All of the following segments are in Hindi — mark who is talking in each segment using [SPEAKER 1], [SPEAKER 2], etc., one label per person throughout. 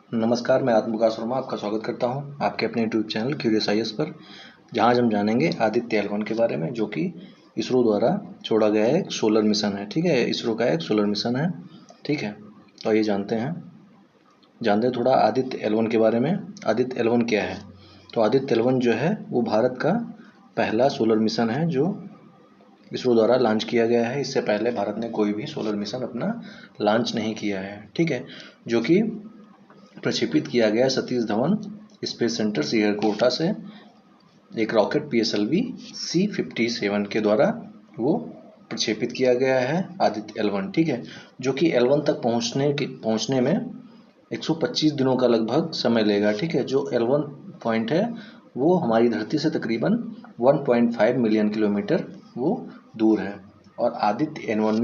[SPEAKER 1] नमस्कार, मैं आत्मविकास वर्मा आपका स्वागत करता हूं आपके अपने यूट्यूब चैनल क्यूरियस आईएएस पर, जहां आज हम जानेंगे आदित्य L1 के बारे में, जो कि इसरो द्वारा छोड़ा गया एक सोलर मिशन है। ठीक है, इसरो का एक सोलर मिशन है। ठीक है, तो आइए जानते हैं थोड़ा आदित्य L1 के बारे में। आदित्य L1 क्या है? तो आदित्य L1 जो है वो भारत का पहला सोलर मिशन है जो इसरो द्वारा लॉन्च किया गया है। इससे पहले भारत ने कोई भी सोलर मिशन अपना लॉन्च नहीं किया है। ठीक है, जो कि प्रक्षेपित किया गया सतीश धवन स्पेस सेंटर श्रीहरिकोटा से एक रॉकेट PSLV C-57 के द्वारा वो प्रक्षेपित किया गया है आदित्य L1। ठीक है, जो कि L1 तक पहुंचने में 125 दिनों का लगभग समय लेगा। ठीक है, जो L1 पॉइंट है वो हमारी धरती से तकरीबन 1.5 मिलियन किलोमीटर वो दूर है। और आदित्य L1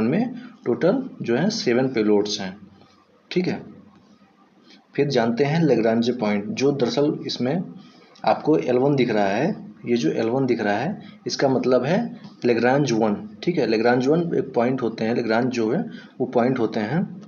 [SPEAKER 1] में टोटल जो है 7 पेलोड्स हैं। ठीक है, फिर जानते हैं लेग्रांज पॉइंट। जो दरअसल इसमें आपको L1 दिख रहा है, ये जो L1 दिख रहा है इसका मतलब है लेग्रांज 1। ठीक है, लेग्रांज 1 एक पॉइंट होते हैं, लेग्रांज जो है वो पॉइंट होते हैं।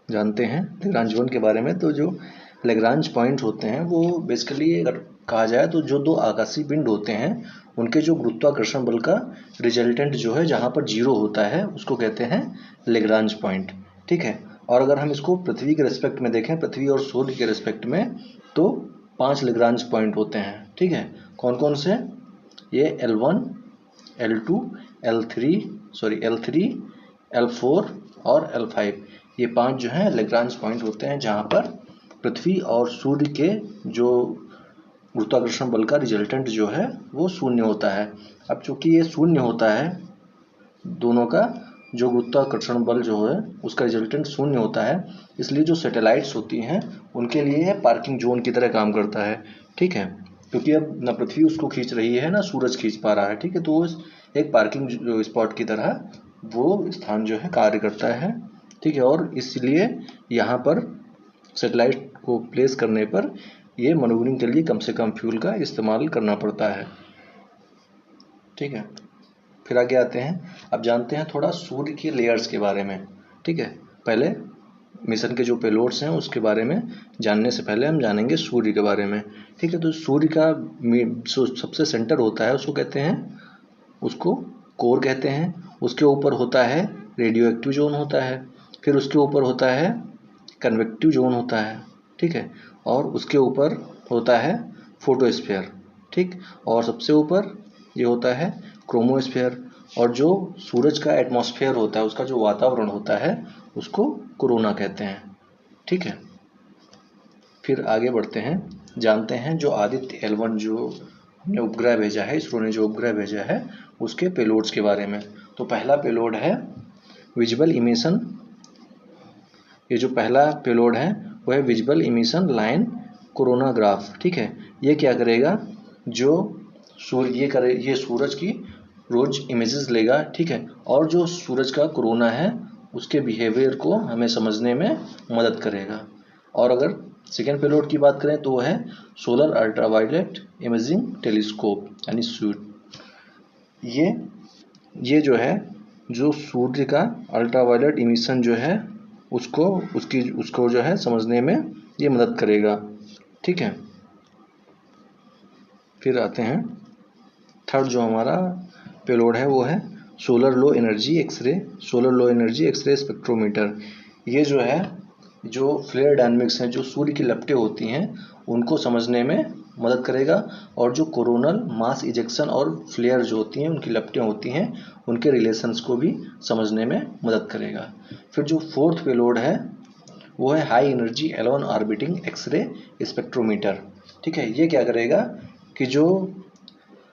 [SPEAKER 1] जानते हैं लेग्रांज 1 के बारे में। तो जो लेग्रांज पॉइंट होते हैं वो बेसिकली अगर कहा जाए तो जो दो आकाशीय पिंड होते हैं उनके जो गुरुत्वाकर्षण बल का रिजल्टेंट जो है जहाँ पर 0 होता है उसको कहते हैं लेग्रांज पॉइंट। ठीक है, और अगर हम इसको पृथ्वी के रेस्पेक्ट में देखें, पृथ्वी और सूर्य के रेस्पेक्ट में, तो 5 लेग्रांज पॉइंट होते हैं। ठीक है, कौन कौन से? ये L1, L2, L3, L4 और L5, ये 5 जो हैं लेग्रांज पॉइंट होते हैं जहाँ पर पृथ्वी और सूर्य के जो गुरुत्वाकर्षण बल का रिजल्टेंट जो है वो शून्य होता है। अब चूंकि ये शून्य होता है, दोनों का जो गुरुत्वाकर्षण बल जो है उसका रिजल्टेंट शून्य होता है, इसलिए जो सैटेलाइट्स होती हैं उनके लिए यह पार्किंग जोन की तरह काम करता है। ठीक है, क्योंकि अब ना पृथ्वी उसको खींच रही है ना सूरज खींच पा रहा है। ठीक है, तो वो एक पार्किंग स्पॉट की तरह वो स्थान जो है कार्य करता है। ठीक है, और इसलिए यहाँ पर सैटेलाइट को प्लेस करने पर ये मैन्यूवरिंग के लिए कम से कम फ्यूल का इस्तेमाल करना पड़ता है। ठीक है, फिर आगे आते हैं। अब जानते हैं थोड़ा सूर्य के लेयर्स के बारे में। ठीक है, पहले मिशन के जो पेलोड्स हैं उसके बारे में जानने से पहले हम जानेंगे सूर्य के बारे में। ठीक है, तो सूर्य का जो सबसे सेंटर होता है उसको कहते हैं, उसको कोर कहते हैं। उसके ऊपर होता है रेडियो एक्टिव जोन होता है, फिर उसके ऊपर होता है कन्वेक्टिव जोन होता है। ठीक है, और उसके ऊपर होता है फोटोस्फीयर। ठीक, और सबसे ऊपर ये होता है क्रोमोस्फीयर, और जो सूरज का एटमॉस्फेयर होता है, उसका जो वातावरण होता है, उसको कोरोना कहते हैं। ठीक है, फिर आगे बढ़ते हैं, जानते हैं जो आदित्य L1 जो हमने उपग्रह भेजा है, इसरो ने जो उपग्रह भेजा है उसके पेलोड्स के बारे में। तो पहला पेलोड है विजिबल इमिशन। ये जो पहला पेलोड है वो है विजिबल इमिशन लाइन कोरोनाग्राफ। ठीक है, ये क्या करेगा? जो सूर्य ये सूरज की रोज इमेजेस लेगा। ठीक है, और जो सूरज का कोरोना है उसके बिहेवियर को हमें समझने में मदद करेगा। और अगर सेकेंड पेलोड की बात करें तो वो है सोलर अल्ट्रावायलेट इमेजिंग टेलीस्कोप यानी SUIT। ये जो है जो सूर्य का अल्ट्रावायलेट इमिशन जो है उसको जो है समझने में ये मदद करेगा। ठीक है, फिर आते हैं थर्ड जो हमारा पेलोड है वो है solar low energy x ray spectrometer. ये जो है जो फ्लेयर डायनेमिक्स हैं, जो सूर्य की लपटें होती हैं उनको समझने में मदद करेगा, और जो कोरोनल मास इजेक्शन और फ्लेयर जो होती हैं उनकी लपटें होती हैं उनके रिलेशंस को भी समझने में मदद करेगा। फिर जो फोर्थ पेलोड है वो है high energy alone orbiting x ray spectrometer. ठीक है, ये क्या करेगा कि जो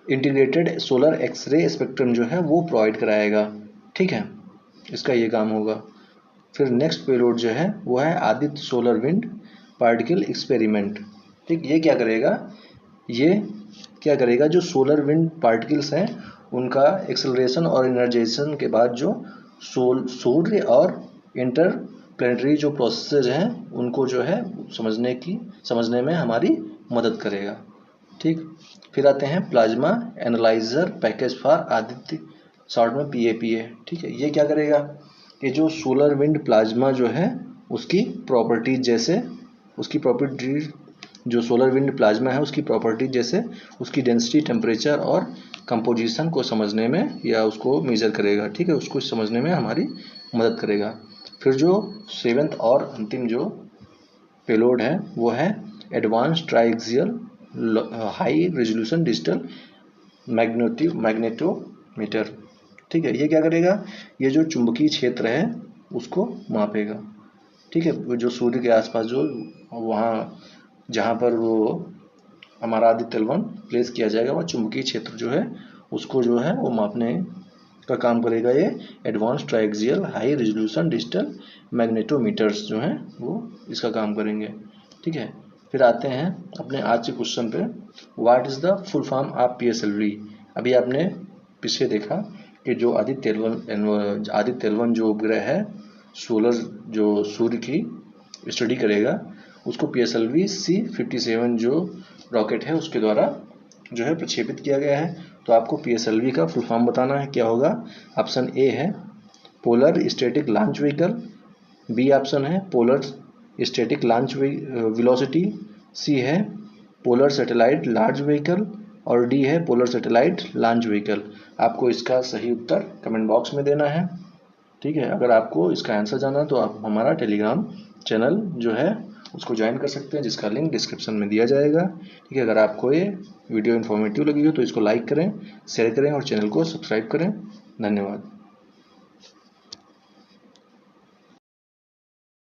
[SPEAKER 1] इंटीग्रेटेड सोलर एक्सरे स्पेक्ट्रम जो है वो प्रोवाइड कराएगा। ठीक है, इसका ये काम होगा। फिर नेक्स्ट पेलोड जो है वो है Aditya solar wind particle experiment. ठीक, ये क्या करेगा? जो सोलर विंड पार्टिकल्स हैं उनका एक्सेलरेशन और एनर्जाइजेशन के बाद जो सूर्य और इंटर प्लेनेटरी जो प्रोसेसेस हैं उनको जो है समझने में हमारी मदद करेगा। ठीक, फिर आते हैं plasma analyser package for Aditya, short में PAPA। ठीक है, ये क्या करेगा? ये जो सोलर विंड प्लाज्मा जो है उसकी प्रॉपर्टीज जैसे, उसकी प्रॉपर्टीज जो सोलर विंड प्लाज्मा है उसकी प्रॉपर्टीज जैसे उसकी डेंसिटी, टेम्परेचर और कंपोजिशन को समझने में या उसको मेजर करेगा, ठीक है, उसको समझने में हमारी मदद करेगा। फिर जो 7th और अंतिम जो पेलोड है वो है advance triaxial high resolution digital magnetometer, ठीक है। ये क्या करेगा, ये जो चुंबकीय क्षेत्र है उसको मापेगा, ठीक है, जो सूर्य के आसपास जो वहाँ जहाँ पर वो हमारा आदित्य L1 प्लेस किया जाएगा वह चुंबकीय क्षेत्र जो है उसको जो है वो मापने का काम करेगा ये advance triaxial high resolution digital मैग्नेटोमीटर्स जो हैं वो इसका काम करेंगे, ठीक है। फिर आते हैं अपने आज के क्वेश्चन पे, what is the full form of PSLV। अभी आपने पीछे देखा कि जो आदित्य L1 जो उपग्रह है सोलर जो सूर्य की स्टडी करेगा उसको PSLV C57 जो रॉकेट है उसके द्वारा जो है प्रक्षेपित किया गया है। तो आपको PSLV का फुल फॉर्म बताना है, क्या होगा। ऑप्शन ए है polar static launch vehicle, B option है polar static launch velocity, C है पोलर सैटेलाइट लॉन्च व्हीकल और डी है पोलर सैटेलाइट लॉन्च व्हीकल। आपको इसका सही उत्तर कमेंट बॉक्स में देना है, ठीक है। अगर आपको इसका आंसर जाना है तो आप हमारा टेलीग्राम चैनल जो है उसको ज्वाइन कर सकते हैं जिसका लिंक डिस्क्रिप्शन में दिया जाएगा, ठीक है। अगर आपको ये वीडियो इन्फॉर्मेटिव लगी हो तो इसको लाइक करें, शेयर करें और चैनल को सब्सक्राइब करें। धन्यवाद।